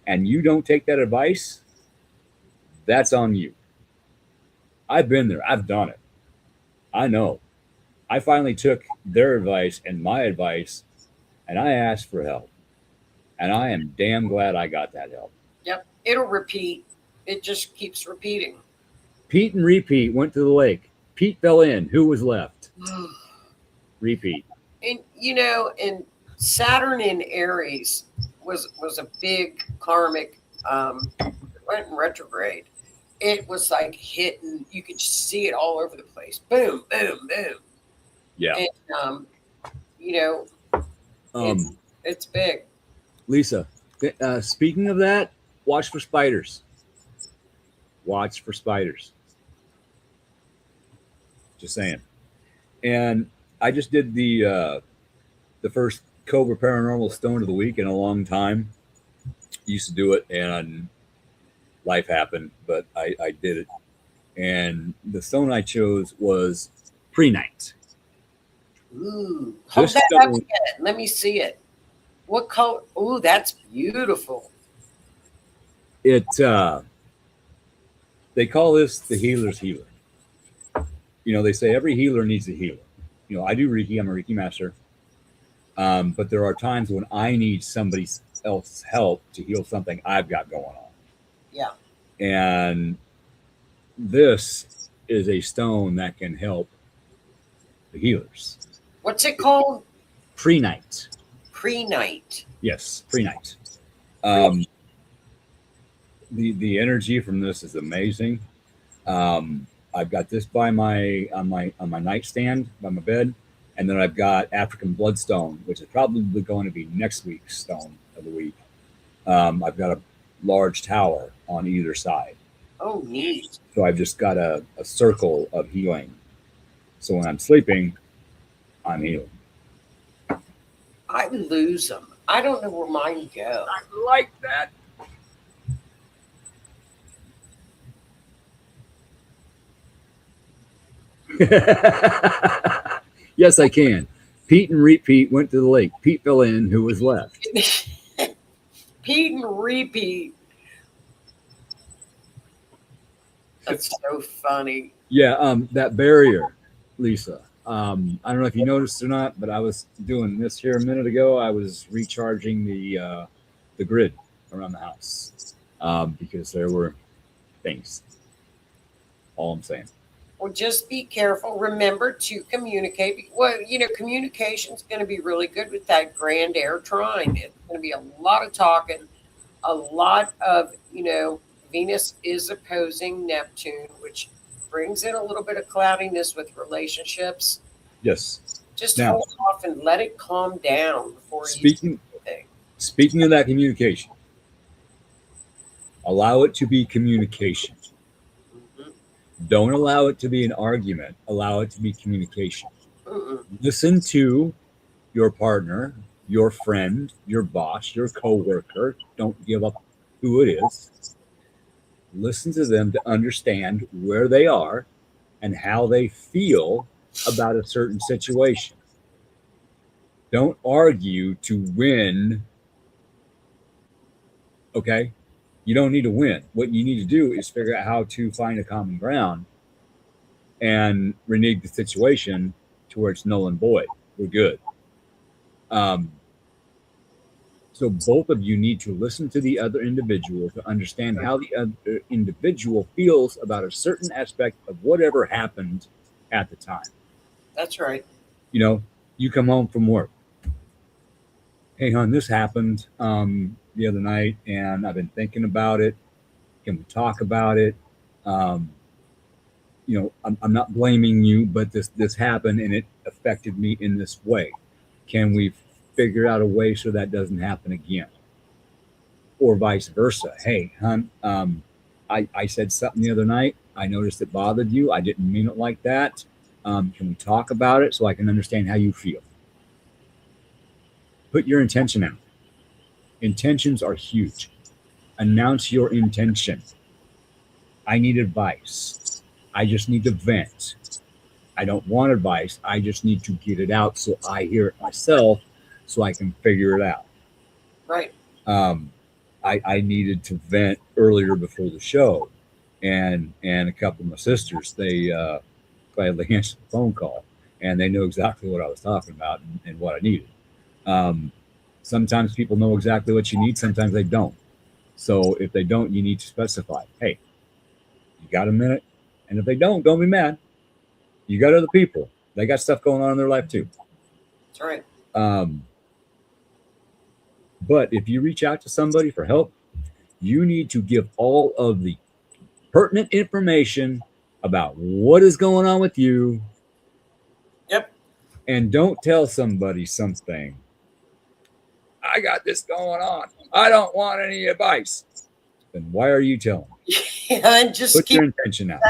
and you don't take that advice, that's on you. I've been there. I've done it. I know. I finally took their advice and my advice, and I asked for help. And I am damn glad I got that help. Yep. It'll repeat. It just keeps repeating. Pete and repeat went to the lake. Pete fell in. Who was left? Repeat. And, you know, and Saturn in Aries was a big karmic, went in retrograde. It was like hitting, you could just see it all over the place. Boom, boom, boom. Yeah. And, you know, it's big. Lisa, speaking of that, watch for spiders. Watch for spiders. Just saying. And I just did the first Cobra Paranormal Stone of the Week in a long time. Used to do it, and life happened, but I did it. And the stone I chose was Prehnite. Ooh, hold that up again. Let me see it. What color? Ooh, that's beautiful. It they call this the healer's healer. You know, they say every healer needs a healer. You know, I do Reiki. I'm a Reiki master. But there are times when I need somebody else's help to heal something I've got going on. Yeah. And this is a stone that can help the healers. What's it called? Prehnite. Prehnite. Yes, Prehnite. The energy from this is amazing. I've got this by on my nightstand by my bed, and then I've got African Bloodstone, which is probably going to be next week's stone of the week. I've got a large tower on either side. Oh, neat. So I've just got a circle of healing. So when I'm sleeping, I'm healing. I lose them. I don't know where mine go. I like that. Yes, I can. Pete and Repeat went to the lake. Pete fell in. Who was left? Pete and repeat. That's so funny. Yeah, that barrier, Lisa. I don't know if you noticed or not, but I was doing this here a minute ago. I was recharging the grid around the house because there were things. All I'm saying. Well, just be careful. Remember to communicate. Well, communication is going to be really good with that grand air trine. It's going to be a lot of talking, a lot of, Venus is opposing Neptune, which brings in a little bit of cloudiness with relationships. Yes. Just Now, hold off and let it calm down before speaking you do anything. speaking of that communication, allow it to be communication. Mhm. Don't allow it to be an argument. Allow it to be communication. Mm-mm. Listen to your partner, your friend, your boss, your coworker. Don't give up who it is. Listen to them to understand where they are and how they feel about a certain situation. Don't argue to win. Okay? You don't need to win. What you need to do is figure out how to find a common ground and renege the situation to where it's null and void. We're good. So both of you need to listen to the other individual to understand how the other individual feels about a certain aspect of whatever happened at the time. That's right. You come home from work. Hey, hon, this happened the other night, and I've been thinking about it. Can we talk about it? I'm not blaming you, but this happened, and it affected me in this way. Can we figure out a way so that doesn't happen again? Or vice versa. Hey, hon, I said something the other night. I noticed it bothered you. I didn't mean it like that. Can we talk about it so I can understand how you feel? Put your intention out. Intentions are huge. Announce your intention. I need advice. I just need to vent. I don't want advice. I just need to get it out so I hear it myself so I can figure it out. Right. I needed to vent earlier before the show, and a couple of my sisters, they gladly answered the phone call, and they knew exactly what I was talking about and what I needed. Sometimes people know exactly what you need. Sometimes they don't. So if they don't, you need to specify, hey, you got a minute? And if they don't be mad. You got other people. They got stuff going on in their life too. That's right. But if you reach out to somebody for help, you need to give all of the pertinent information about what is going on with you. Yep. And don't tell somebody something. I got this going on. I don't want any advice. Then why are you telling me? Yeah, and just Put your intention out.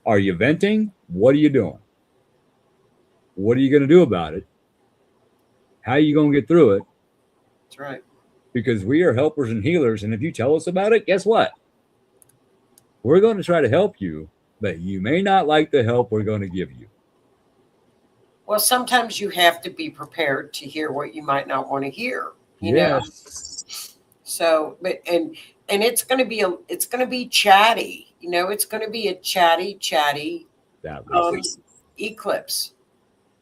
Are you venting? What are you doing? What are you going to do about it? How are you going to get through it? That's right. Because we are helpers and healers. And if you tell us about it, guess what? We're going to try to help you, but you may not like the help we're going to give you. Well, sometimes you have to be prepared to hear what you might not want to hear. You know. So, but and it's going to be chatty. It's going to be a chatty eclipse.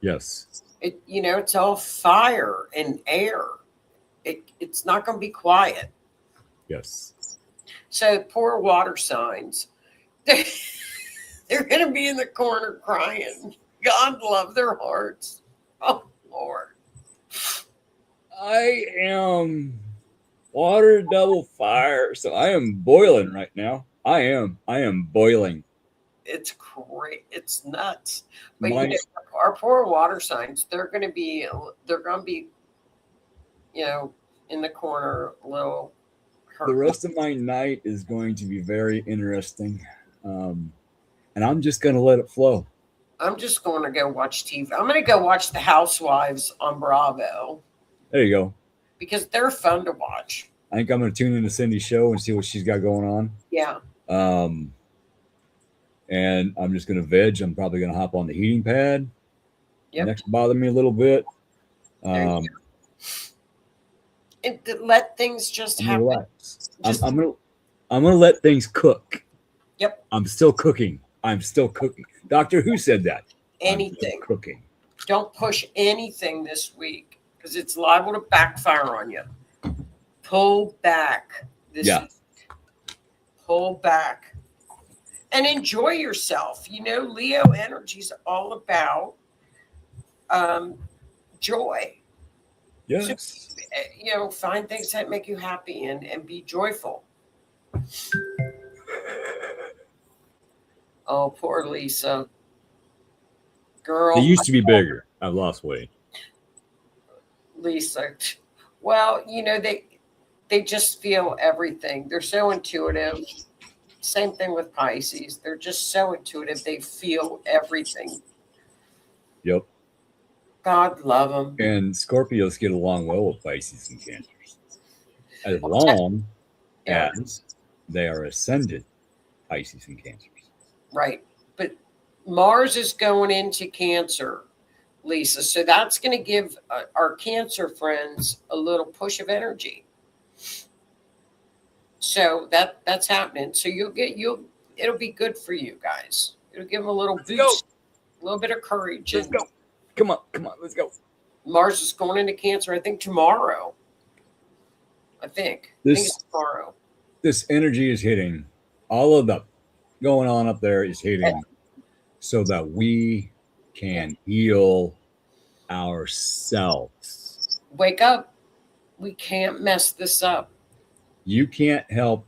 Yes. It's all fire and air. It's not going to be quiet. Yes. So poor water signs, they're going to be in the corner crying. God love their hearts. Oh, Lord. I am water double fire, so I am boiling right now. I am boiling. It's great. It's nuts. But our poor water signs, they're going to be, in the corner a little hurt. The rest of my night is going to be very interesting. And I'm just going to let it flow. I'm just going to go watch TV. I'm going to go watch The Housewives on Bravo. There you go. because they're fun to watch. I think I'm going to tune into Cindy's show and see what she's got going on. Yeah. And I'm just going to veg. I'm probably going to hop on the heating pad. Yep. Next bother me a little bit. And to let things just happen. Relax. I'm gonna let things cook. Yep. I'm still cooking. Doctor Who said that. Anything. Cooking. Don't push anything this week because it's liable to backfire on you. Pull back this week. Pull back. And enjoy yourself. You know, Leo energy is all about joy. Yes. So, find things that make you happy and be joyful. Oh, poor Lisa. Girl. They used to be bigger. I've lost weight. Lisa. Well, they just feel everything. They're so intuitive. Same thing with Pisces. They're just so intuitive. They feel everything. Yep. God love them. And Scorpios get along well with Pisces and Cancers. As long as they are ascended Pisces and Cancers. Right. But Mars is going into Cancer, Lisa. So that's going to give our Cancer friends a little push of energy. So that's happening. So it'll be good for you guys. It'll give them a little boost, a little bit of courage. Let's go. Come on, let's go. Mars is going into Cancer, I think tomorrow. I think it's tomorrow. This energy is hitting. All of the going on up there is hitting so that we can heal ourselves. Wake up. We can't mess this up. You can't help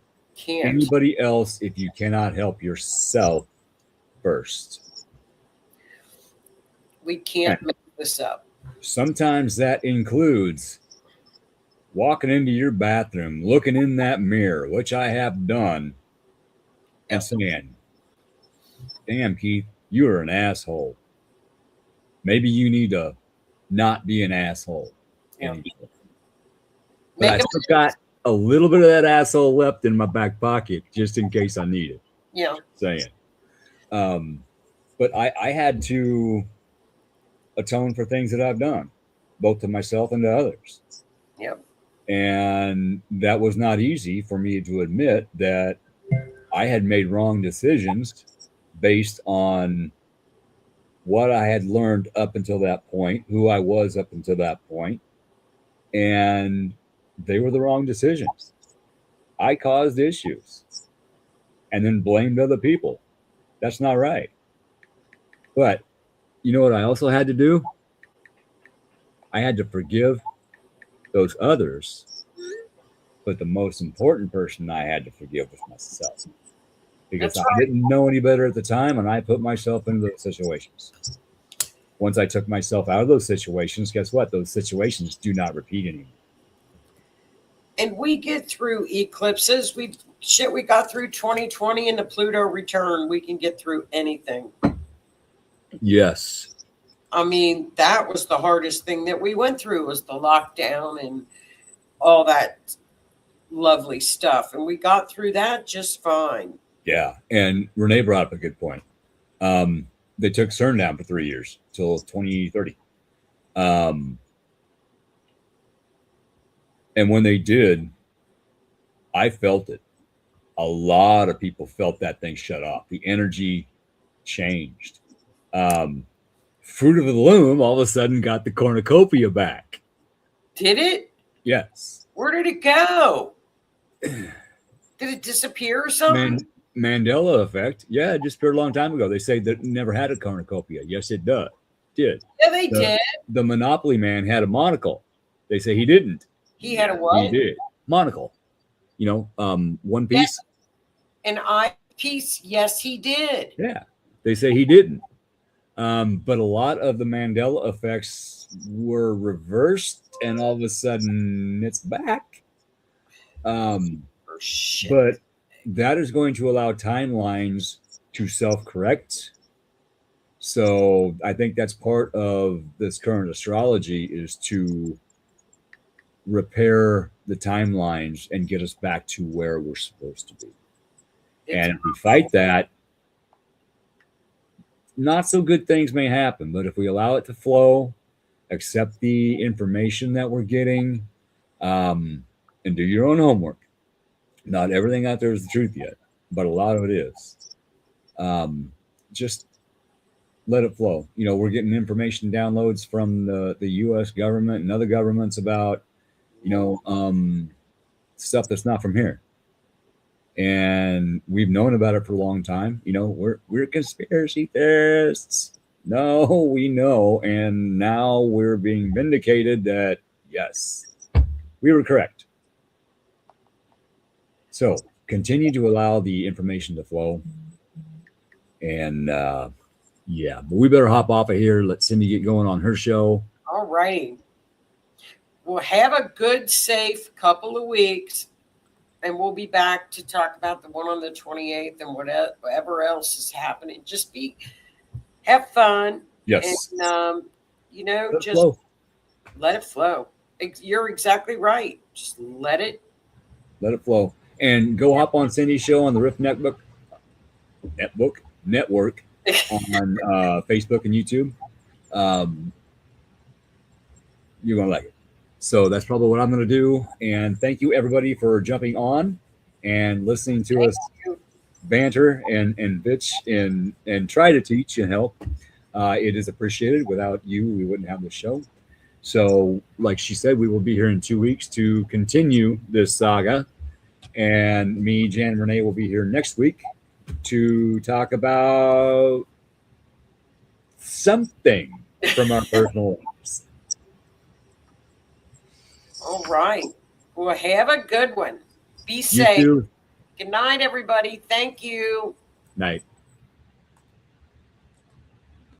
anybody else if you cannot help yourself first. We can't mess this up. Sometimes that includes walking into your bathroom, looking in that mirror, which I have done, and saying, damn, Keith, you are an asshole. Maybe you need to not be an asshole. Yeah. But I still got a little bit of that asshole left in my back pocket just in case I need it. Yeah. Saying. But I had to atone for things that I've done, both to myself and to others. Yep. And that was not easy for me to admit that I had made wrong decisions based on what I had learned up until that point, who I was up until that point, and they were the wrong decisions. I caused issues and then blamed other people. That's not right. But you know what I also had to do? I had to forgive those others. But the most important person I had to forgive was myself. Because I didn't know any better at the time, and I put myself into those situations. Once I took myself out of those situations, guess what? Those situations do not repeat anymore. And we get through eclipses. We got through 2020 and the Pluto return. We can get through anything. Yes. I mean, that was the hardest thing that we went through was the lockdown and all that lovely stuff. And we got through that just fine. Yeah. And Renee brought up a good point. They took CERN down for 3 years till 2030. And when they did, I felt it. A lot of people felt that thing shut off. The energy changed. Fruit of the Loom all of a sudden got the cornucopia back. Did it? Yes. Where did it go? Did it disappear or something? Mandela effect. Yeah, it disappeared a long time ago. They say that it never had a cornucopia. Yes, it did. Yeah, they did. The Monopoly man had a monocle. They say he didn't. He had a what? He did. Monocle. One piece. An eye piece. Yes, he did. Yeah. They say he didn't. But a lot of the Mandela effects were reversed, and all of a sudden it's back. But that is going to allow timelines to self-correct. So I think that's part of this current astrology is to repair the timelines and get us back to where we're supposed to be. It's And if we fight that, not so good things may happen. But if we allow it to flow, accept the information that we're getting, and do your own homework. Not everything out there is the truth yet, but a lot of it is. Just let it flow. You know, we're getting information downloads from the U.S. government and other governments about, you know, stuff that's not from here. And we've known about it for a long time. You know, we're conspiracy theorists. No, we know, and now we're being vindicated that yes, we were correct. So continue to allow the information to flow. And yeah, but we better hop off of here. Let Cindy get going on her show. all right. Well, have a good, safe couple of weeks. And we'll be back to talk about the one on the 28th and whatever else is happening. Just have fun. Yes. And, you know, Let it just flow. let it flow. You're exactly right. Just let it. Let it flow. And go hop on Cindy's show on the Rift Network on Facebook and YouTube. You're going to like it. So that's probably what I'm going to do. And thank you, everybody, for jumping on and listening to us banter and bitch and try to teach and help. It is appreciated. Without you, we wouldn't have the show. So, like she said, we will be here in 2 weeks to continue this saga. And me, Jan, and Renee will be here next week to talk about something from our personal lives. All right. Well, have a good one. Be You safe. too. Good night, everybody. Thank you. Night.